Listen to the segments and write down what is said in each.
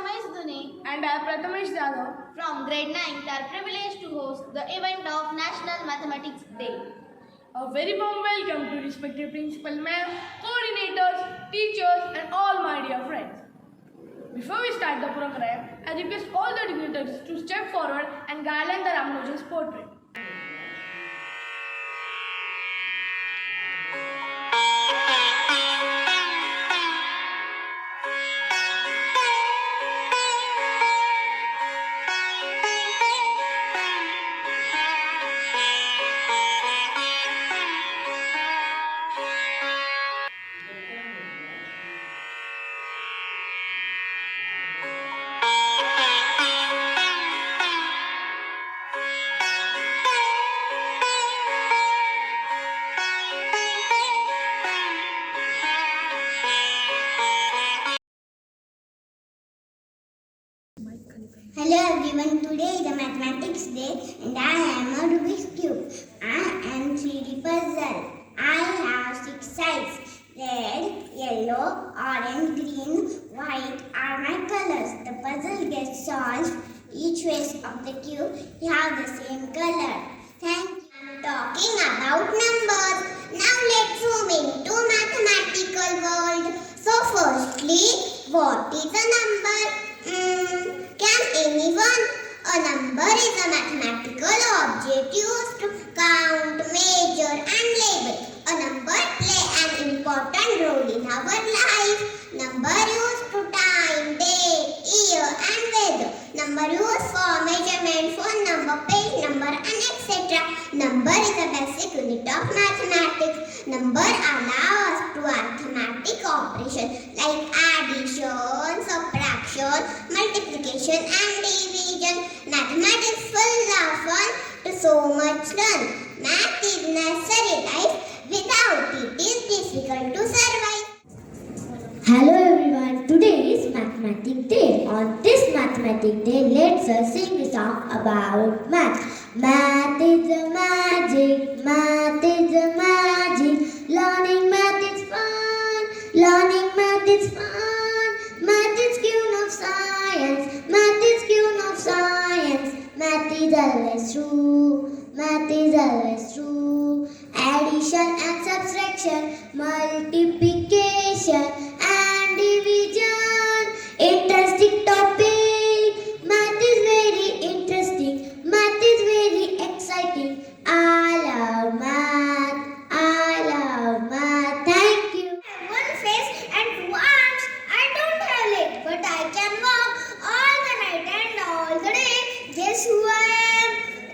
Ramesh Dune And I am Prathamesh Jadhav. from grade 9 are privileged to host the event of National Mathematics Day. A very warm welcome to respected principal ma'am, coordinators, teachers and all my dear friends. Before we start the program, I request all the dignitaries to step forward and garland the Ramanujan's portrait. Hello everyone, today is a mathematics day and I am a Rubik's Cube. I am 3D puzzle. I have 6 sides. Red, yellow, orange, green, white are my colors. The puzzle gets solved. Each face of the cube have the same color. Thank you. I'm talking about numbers. Now let's zoom into mathematical world. So firstly, what is a number? Can anyone? A number is a mathematical object used to count, measure and label. A number play an important role in our life. Number used to time, date, year and weather. Number used for measurement, phone number, page number and etc. Number is a basic unit of mathematics. Number allow us to arithmetic operation like addition, subtraction, multiplication and division. Mathematics full of fun to so much learn. Math is necessary life. Without it is difficult to survive. Hello everyone, today is Mathematics Day. On this Mathematics Day, let's sing a song about math. Math is a magic, math is a magic. Learning math is fun, learning math is fun. Math is queen of science, math is queen of science. Math is always true, math is always true. Addition and subtraction, multiplication and division. Interesting topic. Math is very interesting. Math is very exciting. I love math. I love math. Thank you. I have one face and 2 arms. I don't have legs, but I can walk all the night and all the day. Guess who I am?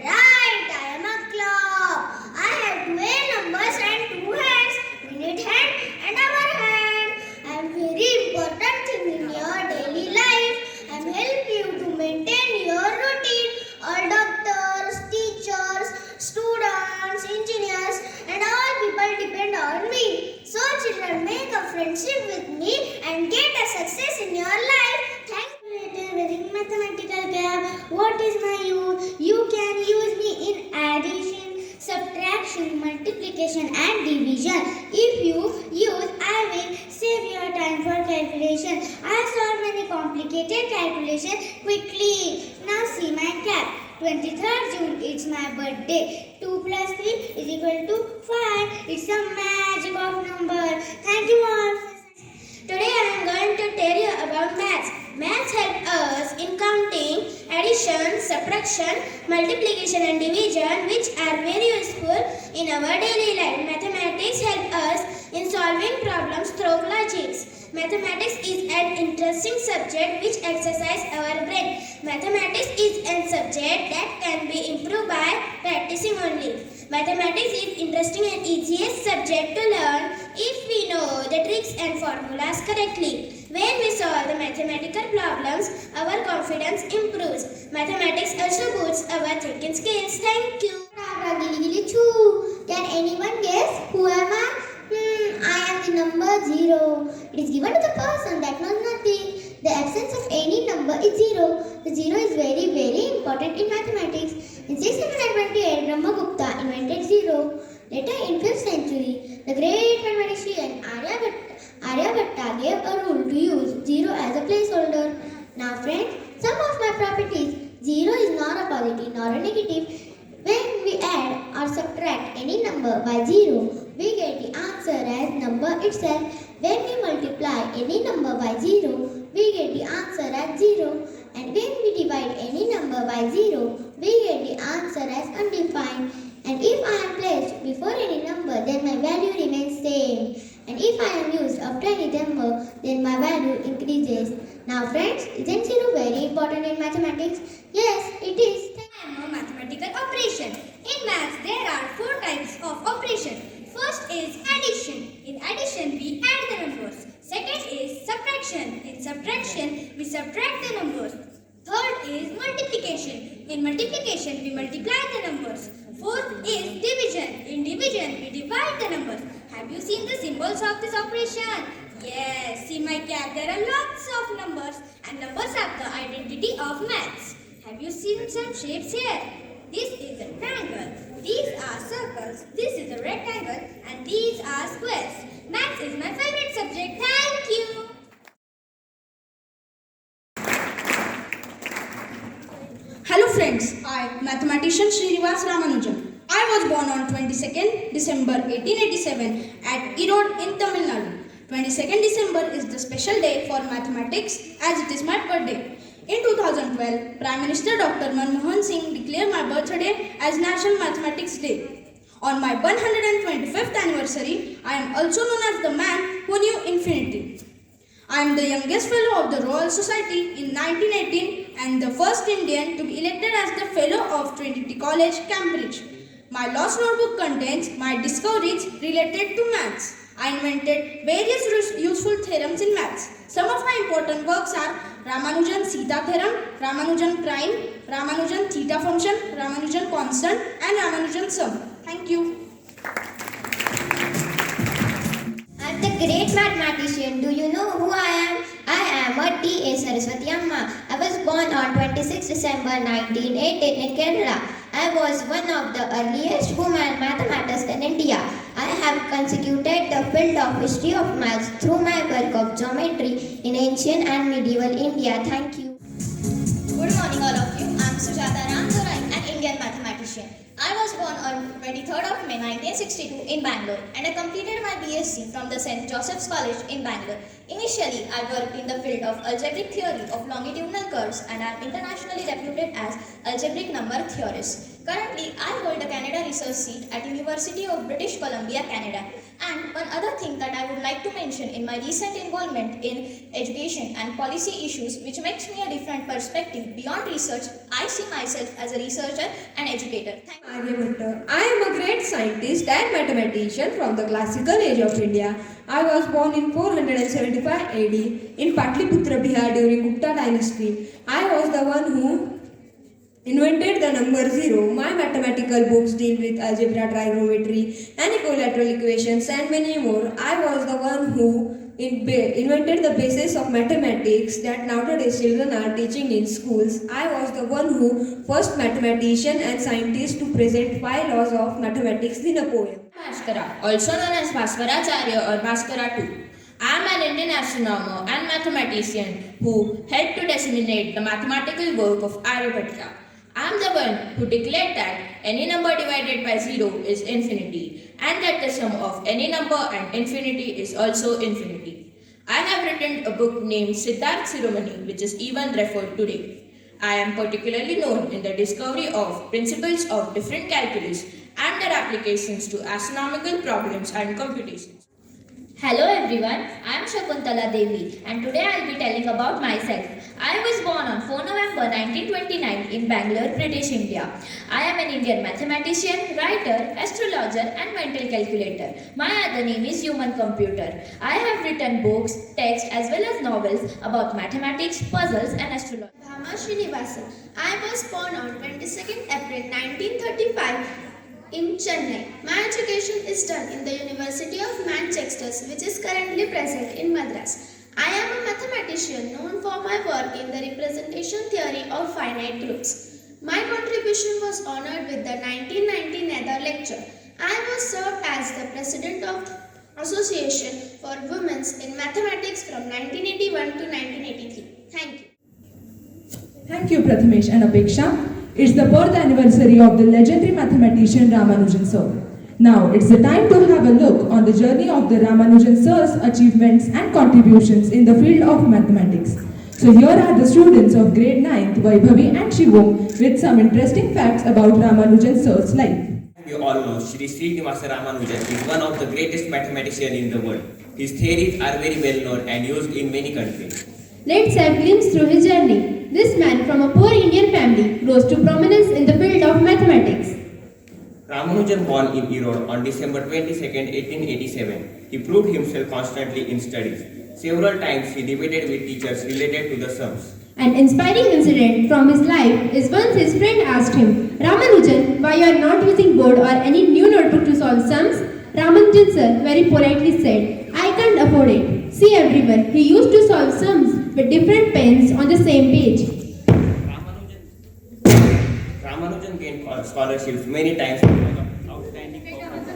Right, I am a clock. I have 12 numbers and 2 hands. Minute hand and hour hand. I am very important thing in your daily life. I am help you to maintain your routine. All doctors, teachers, students, engineers and all people depend on me. So children, make a friendship with me and get a success in your life. Thank you. Later wearing mathematical cap. What is my use? You can use me in addition, subtraction, multiplication and division. If you use, I will save your time for calculation. I solve many complicated calculations quickly. Now see my cap. 23rd June, it's my birthday. 2 plus 3 is equal to 5. It's a magic of number. Thank you all. Today I am going to tell you about maths. Maths help us in counting, addition, subtraction, multiplication and division, which are very useful in our daily life. Mathematics help us in solving problems through logics. Mathematics is an interesting subject which exercises our brain. Mathematics is a subject that can be improved by practicing only. Mathematics is interesting and easiest subject to learn if we know the tricks and formulas correctly. When we solve the mathematical problems, our confidence improves. Mathematics also boosts our thinking skills. Thank you. Can anyone guess who am I? I am the number 0. It is given to the person that knows nothing. The absence of any number is 0. The 0 is very, very important in mathematics. In 628, Brahmagupta invented 0. Later in 5th century, the great mathematician Aryabhatta gave a rule to use 0 as a placeholder. Now equality nor a negative. When we add or subtract any number by 0, we get the answer as number itself. When we multiply any number by 0, we get the answer as 0. And when we divide any number by 0, we get the answer as undefined. And if I am placed before any number, then my value remains same. And if I am used after any number, then my value increases. Now friends, isn't 0 very important in mathematics? Yes, it is. I am a mathematical operation. In maths, there are 4 types of operation. First is addition. In addition, we add the numbers. Second is subtraction. In subtraction, we subtract the numbers. Third is multiplication. In multiplication, we multiply the numbers. Fourth is division. In division, we divide the numbers. Have you seen the symbols of this operation? Yes, see my cap, there are lots of numbers, and numbers have the identity of maths. Have you seen some shapes here? This is a triangle, these are circles, this is a rectangle, and these are squares. Maths is my favorite subject. Thank you. Hello friends, I, mathematician Srinivas Ramanujan. I was born on 22nd December 1887 at Erode in Tamil Nadu. 22nd December is the special day for mathematics as it is my birthday. In 2012, Prime Minister Dr. Manmohan Singh declared my birthday as National Mathematics Day. On my 125th anniversary, I am also known as the man who knew infinity. I am the youngest fellow of the Royal Society in 1918 and the first Indian to be elected as the Fellow of Trinity College, Cambridge. My lost notebook contains my discoveries related to maths. I invented various useful theorems in maths. Some of my important works are Ramanujan Zeta theorem, Ramanujan prime, Ramanujan theta function, Ramanujan constant, and Ramanujan sum. Thank you. I'm the great mathematician. Do you know who I am? I am a T.A. Saraswati Amma. I was born on 26 December 1918 in Kerala. I was one of the earliest women mathematists in India. I have consecuted the field of history of maths through my work of geometry in ancient and medieval India. Thank you. Good morning all of you. I am Sujata Ramthurai, an Indian mathematician. I was born on 23rd of May 1962 in Bangalore and I completed my BSc from the St. Joseph's College in Bangalore. Initially, I worked in the field of algebraic theory of longitudinal curves and I am internationally reputed as algebraic number theorist. Currently, I hold a Canada research seat at University of British Columbia, Canada. And one other thing that I would like to mention in my recent involvement in education and policy issues which makes me a different perspective beyond research, I see myself as a researcher and educator. Thank you. Aryabhatta. I am a great scientist and mathematician from the classical age of India. I was born in 475 AD in Patliputra, Bihar during Gupta dynasty. I was the one who invented the number 0. My mathematical books deal with algebra, trigonometry and equilateral equations and many more. I was the one who invented the basis of mathematics that nowadays children are teaching in schools. I was the one who first mathematician and scientist to present 5 laws of mathematics in a poem. Bhaskara, also known as Bhaskaracharya or Bhaskara II. I am an Indian astronomer and mathematician who helped to disseminate the mathematical work of Aryabhatta. I am the one who declared that any number divided by 0 is infinity and that the sum of any number and infinity is also infinity. I have written a book named Siddharth Shiromani which is even referred today. I am particularly known in the discovery of principles of different calculus and their applications to astronomical problems and computations. Hello everyone, I am Shakuntala Devi and today I will be telling about myself. I was born on 4 November 1929 in Bangalore, British India. I am an Indian mathematician, writer, astrologer and mental calculator. My other name is Human Computer. I have written books, texts as well as novels about mathematics, puzzles and astrology. Bhama Srinivasan. I was born on 22nd April 1935 in Chennai. My education is done in the University of Manchester, which is currently present in Madras. I am a mathematician known for my work in the representation theory of finite groups. My contribution was honored with the 1990 Nether Lecture. I was served as the president of Association for Women in Mathematics from 1981 to 1983. Thank you. Thank you, Prathamesh and Apeksha. It's the birth anniversary of the legendary mathematician Ramanujan sir. Now it's the time to have a look on the journey of the Ramanujan sir's achievements and contributions in the field of mathematics. So here are the students of grade 9th, Vaibhavi and Shivam, with some interesting facts about Ramanujan sir's life. We all know Shri Srinivasa Ramanujan is one of the greatest mathematicians in the world. His theories are very well known and used in many countries. Let's have a glimpse through his journey. This man from a poor Indian family rose to prominence in the field of mathematics. Ramanujan born in Erode on December 22, 1887. He proved himself constantly in studies. Several times he debated with teachers related to the sums. An inspiring incident from his life is once his friend asked him, Ramanujan, why you are not using board or any new notebook to solve sums? Ramanujan sir very politely said, I can't afford it. See everyone, he used to solve sums with different pens on the same page. Ramanujan gained scholarships many times because of outstanding performance.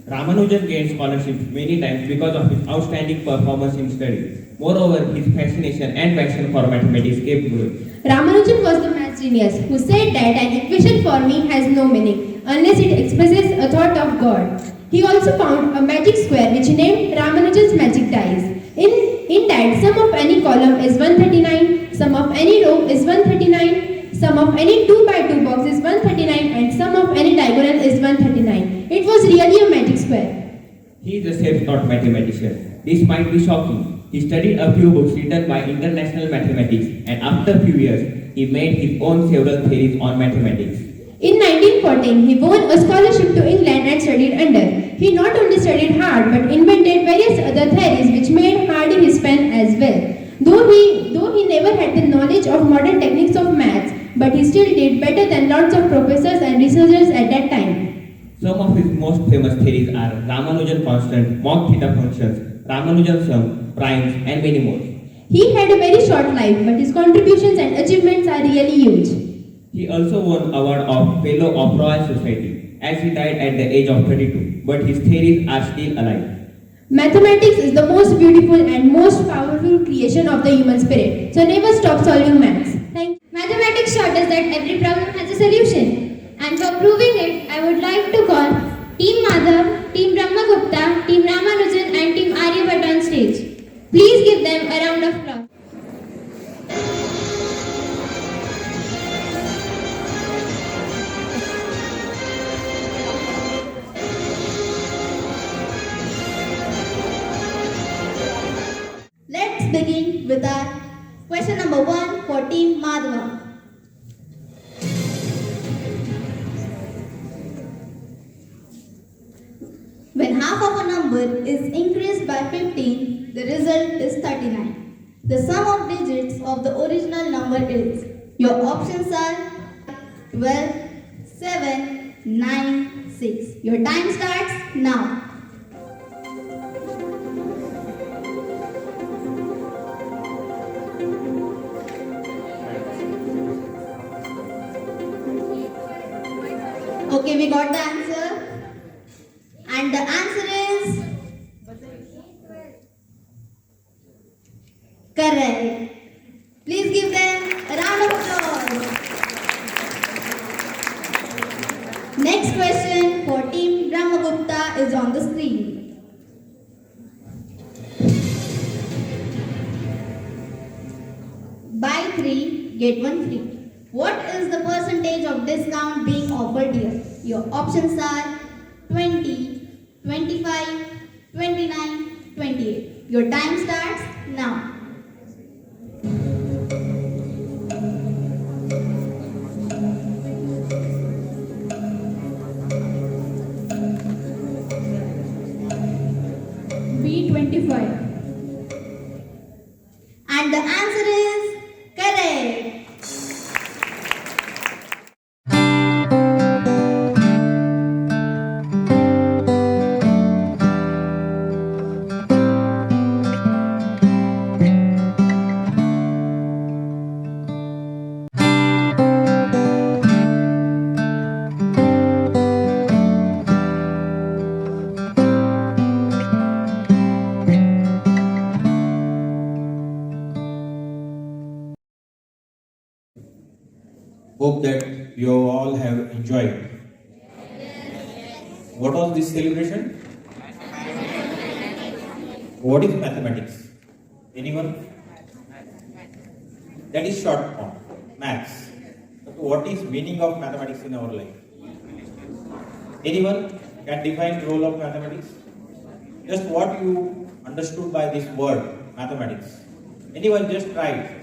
Ramanujan gained scholarships many times because of his outstanding performance in studies. Moreover, his fascination and passion for mathematics kept growing. Ramanujan was the math genius who said that an equation for me has no meaning unless it expresses a thought of God. He also found a magic square which he named Ramanujan's magic dice. In that, sum of any column is 139, sum of any row is 139, sum of any 2 by 2 box is 139 and sum of any diagonal is 139. It was really a magic square. He is a self-taught mathematician. This might be shocking. He studied a few books written by international mathematics and after a few years, he made his own several theories on mathematics. In 1914, he won a scholarship to England and studied under. He not only studied hard but invented various other theories which made hardy his pen as well. Though he never had the knowledge of modern techniques of maths, but he still did better than lots of professors and researchers at that time. Some of his most famous theories are Ramanujan constant, mock theta functions, Ramanujan sum, primes, and many more. He had a very short life, but his contributions and achievements are really huge. He also won award of Fellow of Royal Society as he died at the age of 32, but his theories are still alive. Mathematics is the most beautiful and most powerful creation of the human spirit. So never stop solving maths. Thank you. Mathematics taught us that every problem has a solution. And for proving it, I would like to call Team Madhav, Team Brahmagupta, Team Ramanujan and Team Aryabhatta on stage. Please give them a round of applause. Let's begin with our question number 1 for Team Madhava. When half of a number is increased by 15, the result is 39. The sum of digits of the original number is. Your options are 12, 7, 9, 6. Your time starts now. Okay, we got the answer. And the answer is correct. Please give them a round of applause. Next question for Team Brahmagupta is on the screen. Buy 3, get 1 free. What is the percentage of discount being offered here? Your options are 20, 25, 29, 28. Your time starts now. B25. And the answer is correct. Hope that you all have enjoyed. What was this celebration? What is mathematics? Anyone? That is short form, maths. But what is meaning of mathematics in our life? Anyone can define role of mathematics? Just what you understood by this word, mathematics. Anyone just try it.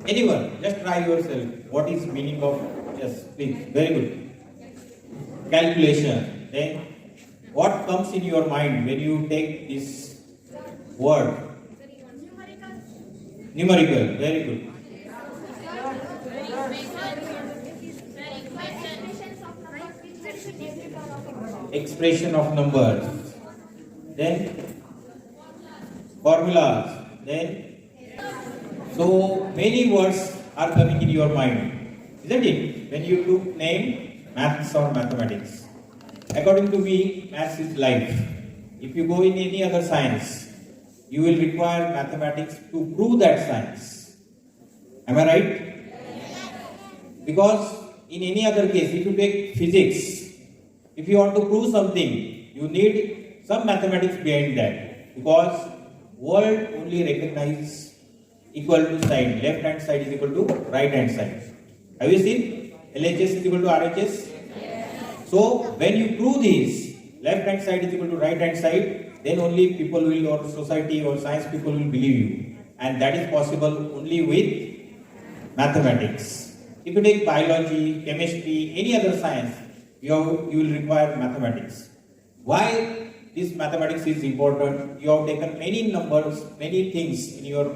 Anyone, just try yourself. What is meaning of, yes, please, very good. Calculation. Then, what comes in your mind when you take this word? Numerical, very good. Expression of numbers. Then, formulas. Then, so many words are coming in your mind, isn't it? When you took name, maths or mathematics. According to me, maths is life. If you go in any other science, you will require mathematics to prove that science. Am I right? Because in any other case, if you take physics, if you want to prove something, you need some mathematics behind that. Because world only recognizes equal to sign. Left hand side is equal to right hand side. Have you seen? LHS is equal to RHS? So when you prove this, left hand side is equal to right hand side, then only people will, or society or science people will believe you. And that is possible only with mathematics. If you take biology, chemistry, any other science, you will require mathematics. Why this mathematics is important? You have taken many numbers, many things in your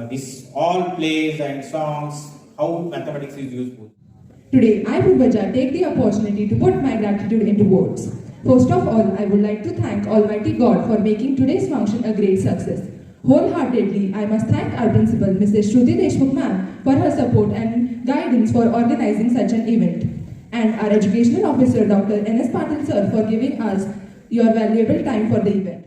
this all plays and songs, how mathematics is useful. Today, I, Purvaja, take the opportunity to put my gratitude into words. First of all, I would like to thank Almighty God for making today's function a great success. Wholeheartedly, I must thank our principal, Mrs. Shruti Deshmukh ma'am, for her support and guidance for organizing such an event. And our educational officer, Dr. N.S. Patil sir, for giving us your valuable time for the event.